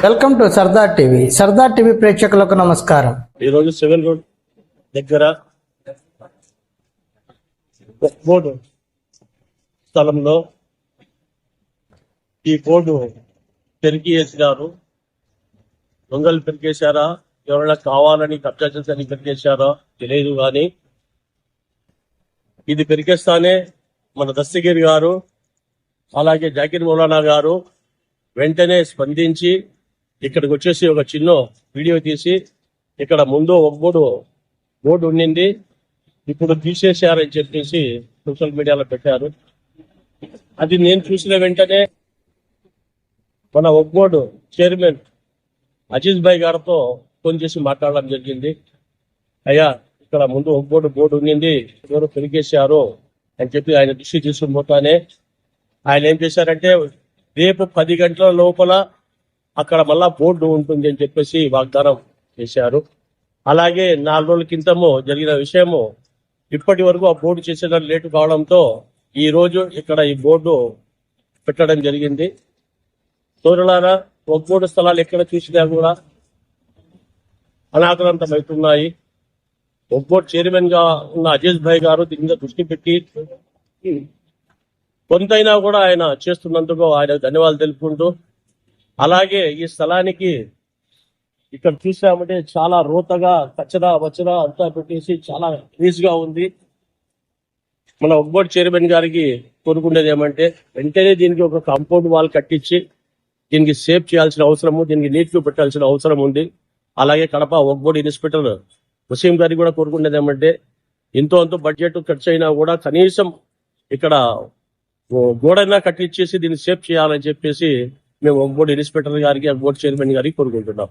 Welcome to Sardar TV. Sardar TV ప్రేక్షకులకు నమస్కారం. ఈరోజు సివిల్ రోడ్ దగ్గర బోర్డు స్థలంలో ఈ బోర్డు పెరిగేసినారు. దొంగలు పెరిగేశారా, ఎవరైనా కావాలని కబ్జా చేసి పెరిగేశారా తెలియదు, కానీ ఇది పెరిగేస్తానే మన దస్తగిరి గారు అలాగే జాకిర్ మౌలానా గారు వెంటనే స్పందించి ఇక్కడికి వచ్చేసి ఒక చిన్న వీడియో తీసి ఇక్కడ ముందు ఒక బోర్డు ఉండింది, ఇప్పుడు తీసేశారని చెప్పేసి సోషల్ మీడియాలో పెట్టారు. అది నేను చూసిన వెంటనే మన ఒక్బోర్డు చైర్మన్ అజీజ్ భాయ్ గారితో ఫోన్ చేసి మాట్లాడడం జరిగింది. అయ్యా, ఇక్కడ ముందు బోర్డు ఉండింది, ఎవరు పెరిగేశారు అని చెప్పి ఆయన దృష్టి తీసుకుని పోతానే ఆయన ఏం చేశారంటే రేపు 10 గంటల లోపల అక్కడ మళ్ళా బోర్డు ఉంటుంది అని చెప్పేసి వాగ్దానం చేశారు. అలాగే 4 రోజుల క్రితము జరిగిన విషయము ఇప్పటి వరకు ఆ బోర్డు చేసేదాన్ని లేటు కావడంతో ఈ రోజు ఇక్కడ ఈ బోర్డు పెట్టడం జరిగింది. సోదరులారా, ఒక్బోర్డు స్థలాలు ఎక్కడ చూసినా కూడా అనాథరంతమవుతున్నాయి. ఒక్బోర్డు చైర్మన్ గా ఉన్న అజీజ్ భాయ్ గారు దీని మీద దృష్టి పెట్టి కొంతైనా కూడా ఆయన చేస్తున్నందుకు ఆయన ధన్యవాదాలు తెలుపుకుంటూ, అలాగే ఈ స్థలానికి ఇక్కడ చూసామంటే చాలా రోతగా కచ్చడా వచ్చడా అంతా పెట్టేసి చాలా క్లీజ్ గా ఉంది. మన ఒక్బోర్డు చైర్మన్ గారికి కోరుకునేది ఏమంటే వెంటనే దీనికి ఒక కాంపౌండ్ వాల్ కట్టించి దీనికి సేవ్ చేయాల్సిన అవసరము, దీనికి నీట్ పెట్టాల్సిన అవసరం ఉంది. అలాగే కడప ఒక్బోర్డు ఇన్స్పెక్టర్ వసీం గారికి కూడా కోరుకునేది ఏమంటే ఎంతో బడ్జెట్ ఖర్చు అయినా కూడా కనీసం ఇక్కడ గోడైనా కట్టించేసి దీన్ని సేవ్ చేయాలని చెప్పేసి మేము ఒక్బోర్డు ఇన్స్పెక్టర్ గారికి ఒక్బోర్డు చైర్మన్ గారికి కోరుకుంటున్నాం.